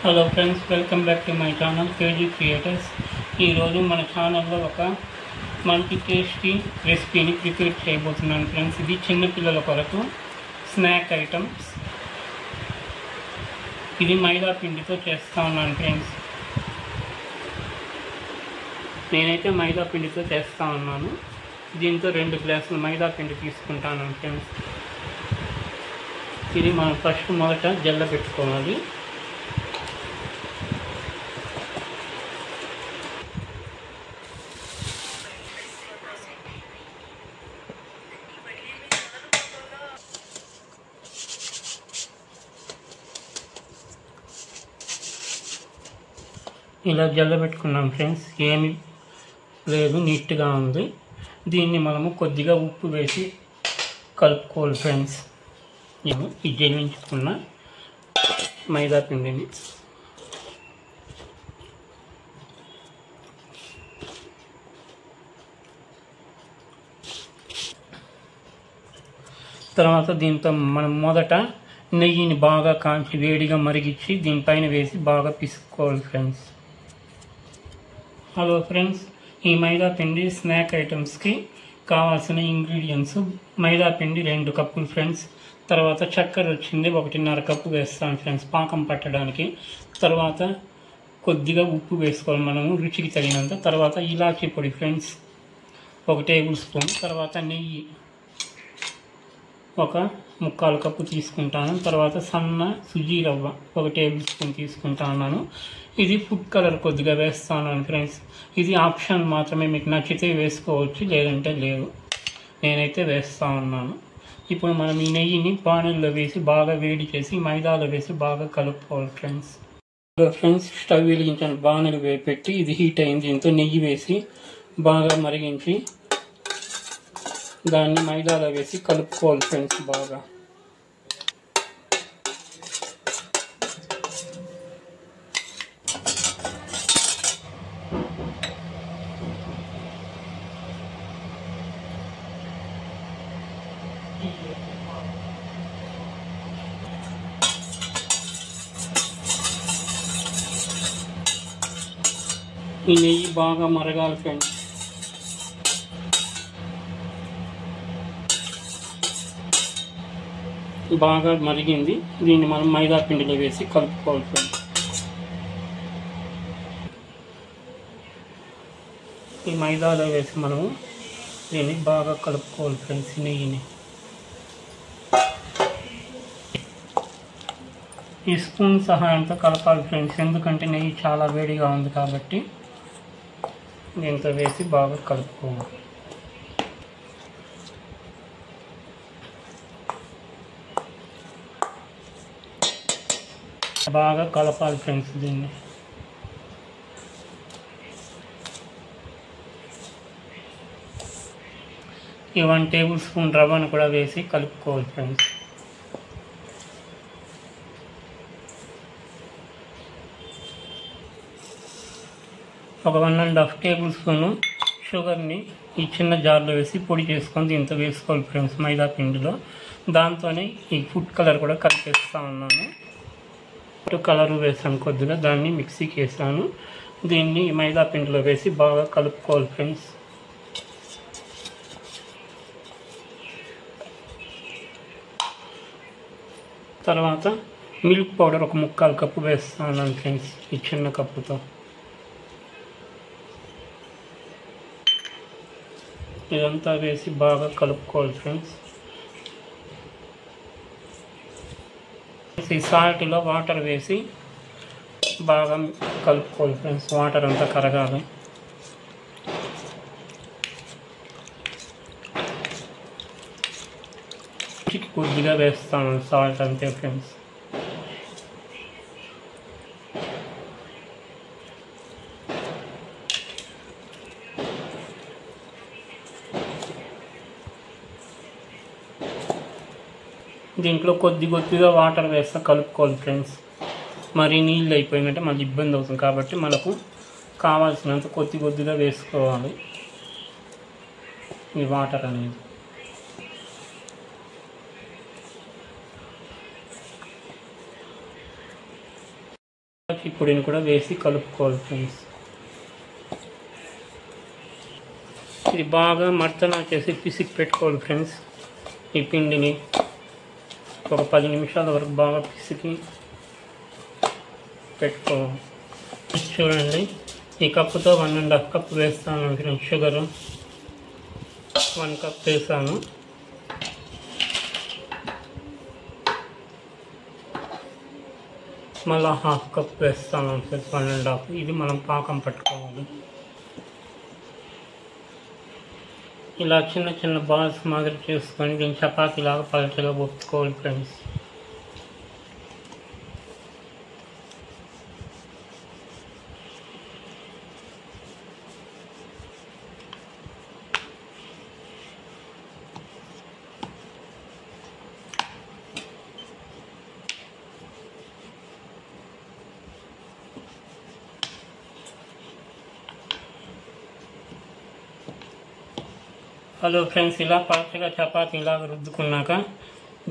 Hello friends, welcome back to my channel KG creators. ఈరోజు మన ఛానల్లో ఒక మల్టీ టేస్టీ రెసిపీని ప్రిపేర్ చేయబోతున్నాను ఫ్రెండ్స్. ఇది చిన్నపిల్లల కొరకు స్నాక్ ఐటమ్స్. ఇది మైదా పిండితో చేస్తూ ఉన్నాను ఫ్రెండ్స్. నేనైతే మైదా పిండితో చేస్తూ ఉన్నాను. దీంతో 2 గ్లాసులు మైదా పిండి తీసుకుంటాను ఫ్రెండ్స్. ఇది మనం మొదట జల్ల పెట్టుకోవాలి. ఇలా జల్ల పెట్టుకున్నాం ఫ్రెండ్స్. ఏమి లేదు, నీట్గా ఉంది. దీన్ని మనము కొద్దిగా ఉప్పు వేసి కలుపుకోవాలి ఫ్రెండ్స్. నేను ఈ జల్లించుకున్న మైదా పిండిని తర్వాత దీంతో మనం మొదట నెయ్యిని బాగా కాంచి వేడిగా మరిగించి దీనిపైన వేసి బాగా పిసుక్కోవాలి ఫ్రెండ్స్. హలో ఫ్రెండ్స్, ఈ మైదా పిండి స్నాక్ ఐటమ్స్కి కావాల్సిన ఇంగ్రీడియంట్స్: మైదా పిండి 2 కప్పులు ఫ్రెండ్స్. తర్వాత చక్కెర వచ్చింది 1.5 కప్పు వేస్తాం ఫ్రెండ్స్ పాకం పట్టడానికి. తర్వాత కొద్దిగా ఉప్పు వేసుకోవాలి మనము రుచికి తగినంత. తర్వాత ఇలాచీ పొడి ఫ్రెండ్స్ 1 టేబుల్ స్పూన్. తర్వాత నెయ్యి 1/4 కప్పు తీసుకుంటాను. తర్వాత సన్న సుజీ రవ్వ 1 టేబుల్ స్పూన్ తీసుకుంటాను. ఇది ఫుడ్ కలర్ కొద్దిగా వేస్తాను ఫ్రెండ్స్. ఇది ఆప్షన్ మాత్రమే, మీకు నచ్చితే వేసుకోవచ్చు, లేదంటే లేదు. నేనైతే వేస్తూ ఉన్నాను. ఇప్పుడు మనం ఈ నెయ్యిని పానెల్లో వేసి బాగా వేడి చేసి మైదాలో వేసి బాగా కలుపుకోవాలి ఫ్రెండ్స్. స్టవ్ వెలిగించాను, బాణలు పెట్టి ఇది హీట్ అయింది. దీంతో నెయ్యి వేసి బాగా మరిగించి దాన్ని మైదాలో వేసి కలుపుకోవాలి ఫ్రెండ్స్ బాగా. ఈ నెయ్యి బాగా మరగాలి ఫ్రెండ్స్. బాగా మరిగింది. దీన్ని మనం మైదా పిండిలో వేసి కలుపుకోవాలి ఫ్రెండ్స్. ఈ మైదాలో వేసి మనము దీన్ని బాగా కలుపుకోవాలి ఫ్రెండ్స్. నెయ్యిని ఈ స్పూన్ సహాయంతో కలపాలి ఫ్రెండ్స్, ఎందుకంటే నెయ్యి చాలా వేడిగా ఉంది కాబట్టి. దీంతో వేసి బాగా కలుపుకోవాలి. బాగా కలపాలి ఫ్రెండ్స్. దీన్ని ఈ 1 టేబుల్ స్పూన్ రవ్వను కూడా వేసి కలుపుకోవాలి ఫ్రెండ్స్. ఒక 1.5 టేబుల్ స్పూను షుగర్ని ఈ చిన్న జార్లో వేసి పొడి చేసుకొని దీంతో వేసుకోవాలి ఫ్రెండ్స్ మైదా పిండిలో. దాంతోనే ఈ ఫుడ్ కలర్ కూడా కలిపేస్తూ ఉన్నాను. కలరు వేసాను కొద్దిగా, దాన్ని మిక్సీకి వేసాను. దీన్ని మైదా పిండిలో వేసి బాగా కలుపుకోవాలి ఫ్రెండ్స్. తర్వాత మిల్క్ పౌడర్ 1/4 కప్పు వేస్తాను ఫ్రెండ్స్ ఈ చిన్న కప్పుతో. ఇదంతా వేసి బాగా కలుపుకోవాలి ఫ్రెండ్స్. ఈ సాల్ట్లో వాటర్ వేసి బాగా కలుపుకోవాలి ఫ్రెండ్స్. వాటర్ అంతా కరగాలి. కొద్దిగా వేస్తాను సాల్ట్ అంతే ఫ్రెండ్స్. దీంట్లో కొద్దిగా వాటర్ వేస్తా కలుపుకోవాలి ఫ్రెండ్స్. మరి నీళ్ళు అయిపోయినట్టే మళ్ళీ ఇబ్బంది అవుతుంది కాబట్టి మనకు కావాల్సినంత కొద్దిగా వేసుకోవాలి ఈ వాటర్ అనేది. యాలకి పొడిని కూడా వేసి కలుపుకోవాలి ఫ్రెండ్స్. ఇది బాగా మర్దన చేసి పిసికి పెట్టుకోవాలి ఫ్రెండ్స్. ఈ పిండిని ఒక 10 నిమిషాల వరకు బాగా పిసికి పెట్టుకోవాలి. చూడండి, ఈ కప్పుతో 1.5 కప్ వేస్తాను ఫ్రెండ్స్. షుగరు 1 కప్ వేసాను. మళ్ళీ 1/2 కప్ వేస్తాను ఫ్రెండ్స్. 1.5. ఇది మనం పాకం పట్టుకోవాలి. ఇలా చిన్న చిన్న బాల్స్ మాదిరి చేసుకొని దీన్ని చపాతీలాగా పలచగా ఒత్తుకోవాలి ఫ్రెండ్స్. హలో ఫ్రెండ్స్, ఇలా పలచగా చపాతీ ఇలాగ రుద్దుకున్నాక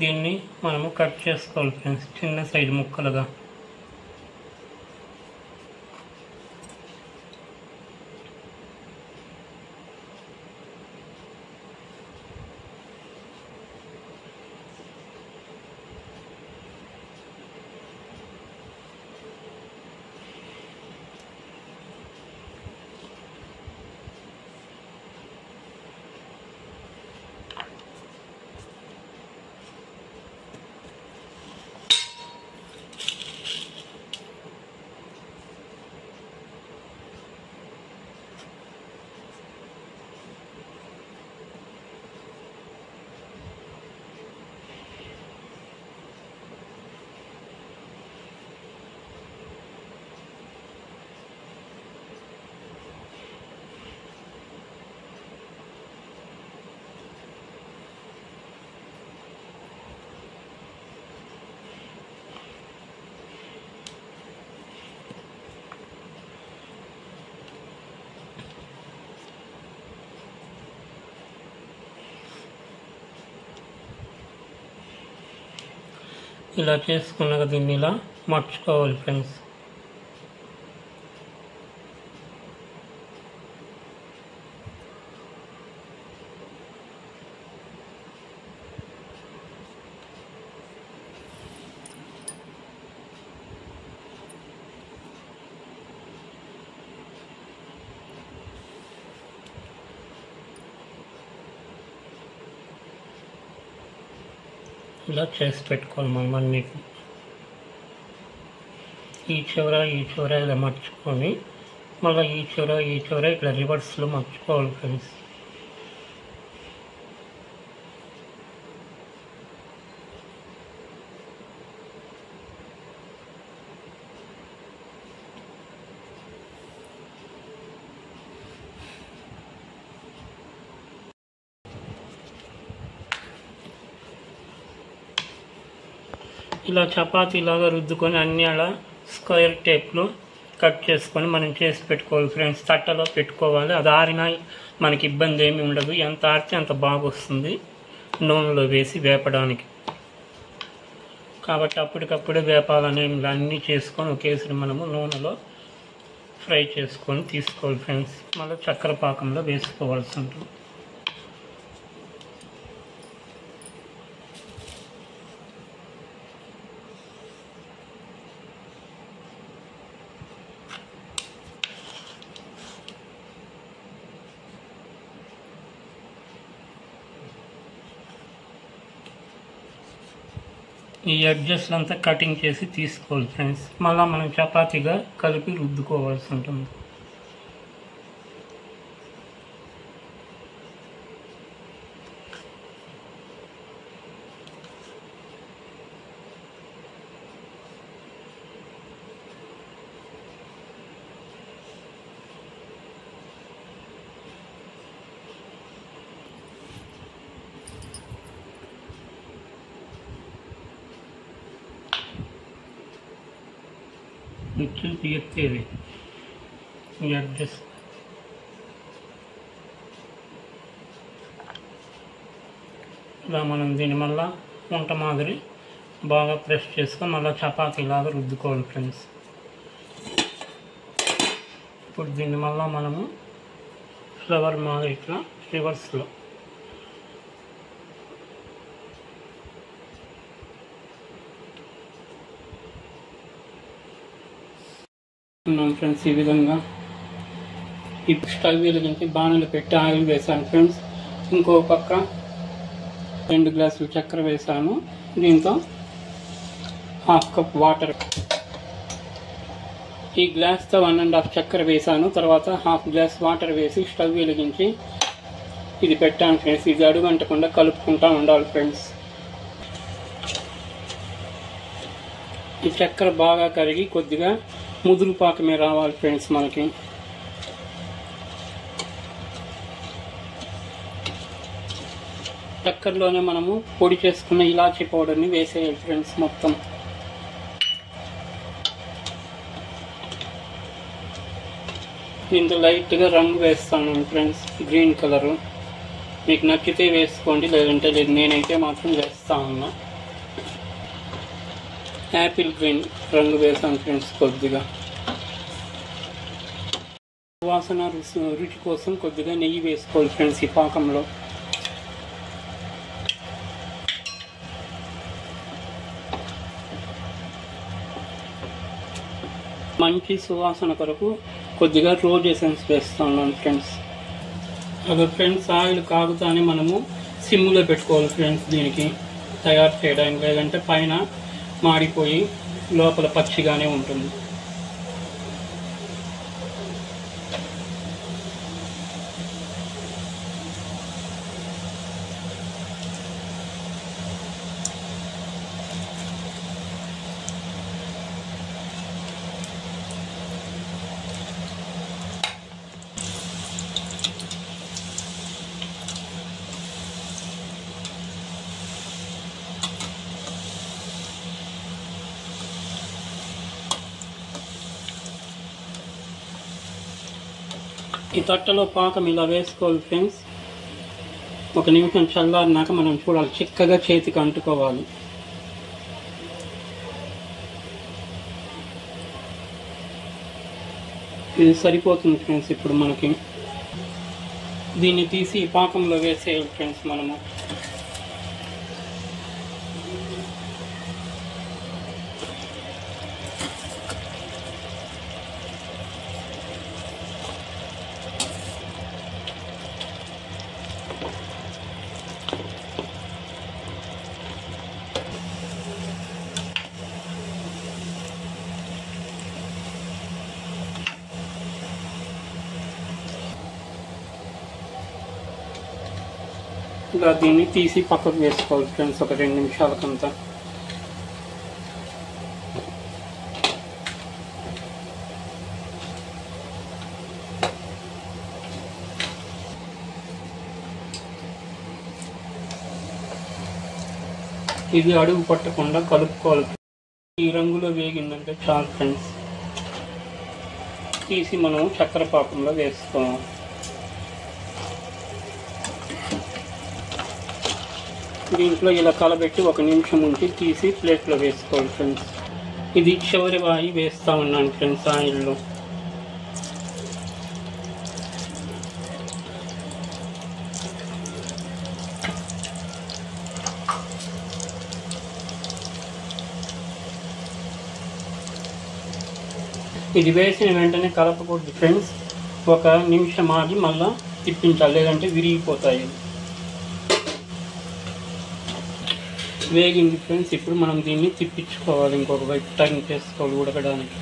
దీన్ని మనము కట్ చేసుకోవాలి ఫ్రెండ్స్, చిన్న సైజు ముక్కలుగా. ఇలా చేసుకున్నాక దీన్ని ఇలా మర్చుకోవాలి ఫ్రెండ్స్. ఇలా చేసి పెట్టుకోవాలి మనం అన్నిటిని. ఈ చివర ఇలా మర్చుకొని మళ్ళీ ఈ చివర ఇట్లా రివర్స్లో మర్చుకోవాలి ఫ్రెండ్స్. ఇలా చపాతీలాగా రుద్దుకొని అన్నీ అలా స్క్వేర్ టేప్లో కట్ చేసుకొని మనం చేసి పెట్టుకోవాలి ఫ్రెండ్స్. తట్టలో పెట్టుకోవాలి. అది ఆరినా మనకి ఇబ్బంది ఏమి ఉండదు. ఎంత ఆరితే అంత బాగా వస్తుంది నూనెలో వేసి వేపడానికి. కాబట్టి అప్పటికప్పుడే వేపాలనే అన్నీ చేసుకొని ఒకేసారి మనము నూనెలో ఫ్రై చేసుకొని తీసుకోవాలి ఫ్రెండ్స్. మళ్ళీ చక్కెర పాకంలో వేసుకోవాల్సి ఉంటుంది. ఈ ఎడ్జెస్లు అంతా కటింగ్ చేసి తీసుకోవాలి ఫ్రెండ్స్. మళ్ళీ మనం చపాతీగా కలిపి రుద్దుకోవాల్సి ఉంటుంది. చూసి ఎత్తేది అడ్జస్ట్. ఇలా మనం దీన్ని మళ్ళీ వంట మాదిరి బాగా ప్రెస్ చేసుకొని మళ్ళీ చపాతీలాగా రుద్దుకోవాలి ఫ్రెండ్స్. ఇప్పుడు దీన్ని మళ్ళీ మనము ఫ్లవర్ మాదిరి ఇట్లా రివర్స్లో ఫ్రెండ్స్. ఈ విధంగా ఈ స్టవ్ వెలిగించి బాణలు పెట్టి ఆయిల్ వేసాను ఫ్రెండ్స్. ఇంకో పక్క 2 గ్లాసులు చక్కెర వేసాను. దీంతో 1/2 కప్ వాటర్, ఈ గ్లాస్తో 1.5 చక్కెర వేసాను. తర్వాత 1/2 గ్లాస్ వాటర్ వేసి స్టవ్ వెలిగించి ఇది పెట్టాను ఫ్రెండ్స్. ఇది అడుగంటకుండా కలుపుకుంటూ ఉండాలి ఫ్రెండ్స్. ఈ చక్కెర బాగా కరిగి కొద్దిగా ముదురు పాకమే రావాలి ఫ్రెండ్స్ మనకి. చక్కెరలోనే మనము పొడి చేసుకున్న ఇలాచీ పౌడర్ని వేసేయాలి ఫ్రెండ్స్ మొత్తం. దీంతో లైట్గా రంగు వేస్తాను ఫ్రెండ్స్, గ్రీన్ కలరు. మీకు నచ్చితే వేసుకోండి, లేదంటే లేదు. నేనైతే మాత్రం వేస్తా ఉన్నా. యాపిల్ గ్రీన్ రంగు వేసాను ఫ్రెండ్స్ కొద్దిగా. వాసన రుచి కోసం కొద్దిగా నెయ్యి వేసుకోవాలి ఫ్రెండ్స్ ఈ పాకంలో. మంచి సువాసన కొరకు కొద్దిగా రోజ్ ఎసెన్స్ వేస్తున్నాను ఫ్రెండ్స్. అదే ఫ్రెండ్స్, ఆయిల్ కాగుతానే మనము సిమ్లో పెట్టుకోవాలి ఫ్రెండ్స్ దీనికి తయారు చేయడానికి, లేదంటే పైన మాడిపోయి లోపల పచ్చిగానే ఉంటుంది. ఈ తట్టలో పాకం ఇలా వేసుకోవాలి ఫ్రెండ్స్. 1 నిమిషం చల్లారినాక మనం చూడాలి, చిక్కగా చేతికి అంటుకోవాలి. ఇది సరిపోతుంది ఫ్రెండ్స్. ఇప్పుడు మనకి దీన్ని తీసి ఈ పాకంలో వేసేయాలి ఫ్రెండ్స్ మనము. ఇలా దీన్ని తీసి పక్కకు వేసుకోవాలి ఫ్రెండ్స్ ఒక 2 నిమిషాలకంతా. ఇది అడుగు పట్టకుండా కలుపుకోవాలి. ఈ రంగులో వేగిందంటే చాలు ఫ్రెండ్స్. తీసి మనం చక్కెర పాకంలో వేసుకోవాలి. దీంట్లో ఇలా కలబెట్టి 1 నిమిషం ఉంచి తీసి ప్లేట్లో వేసుకోవాలి ఫ్రెండ్స్. ఇది చివరి వాయి వేస్తూ ఉన్నాను ఫ్రెండ్స్ ఆయిల్లో. ఇది వేసిన వెంటనే కలపకూడదు ఫ్రెండ్స్. 1 నిమిషం ఆగి మళ్ళీ తిప్పించాలి, లేదంటే విరిగిపోతాయి. వేగింది ఫ్రెండ్స్. ఇప్పుడు మనం దీన్ని తిప్పించుకోవాలి, ఇంకొక వైపు టర్న్ చేసుకోవాలి ఉడకడానికి.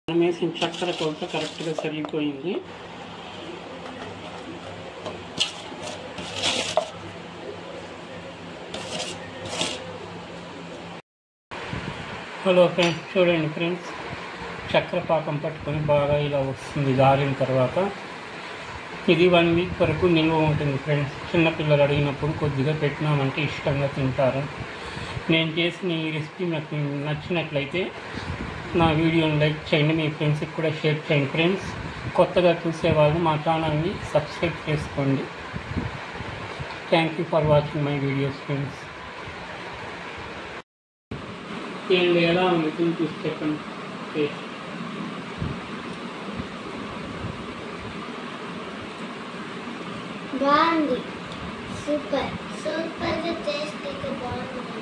మనం వేసిన చక్కెర కొలత కరెక్ట్గా సరిపోయింది. హలో ఫ్రెండ్స్, చూడండి ఫ్రెండ్స్, చక్కెర పాకం పట్టుకొని బాగా ఇలా వస్తుంది. గారిన తర్వాత ఇది 1 వీక్ వరకు నిల్వ ఉంటుంది ఫ్రెండ్స్. చిన్నపిల్లలు అడిగినప్పుడు కొద్దిగా పెట్టినామంటే ఇష్టంగా తింటారు. నేను చేసిన ఈ రెసిపీ నాకు నచ్చినట్లయితే నా వీడియోని లైక్ చేయండి, మీ ఫ్రెండ్స్కి కూడా షేర్ చేయండి ఫ్రెండ్స్. కొత్తగా చూసేవాళ్ళు మా ఛానల్ని సబ్స్క్రైబ్ చేసుకోండి. Thank you for watching my videos friends. ఏంటి ఎలా ఉంది చూసి చెప్పండి. బాగుంది, సూపర్ సూపర్గా టేస్టీగా బాగుంది.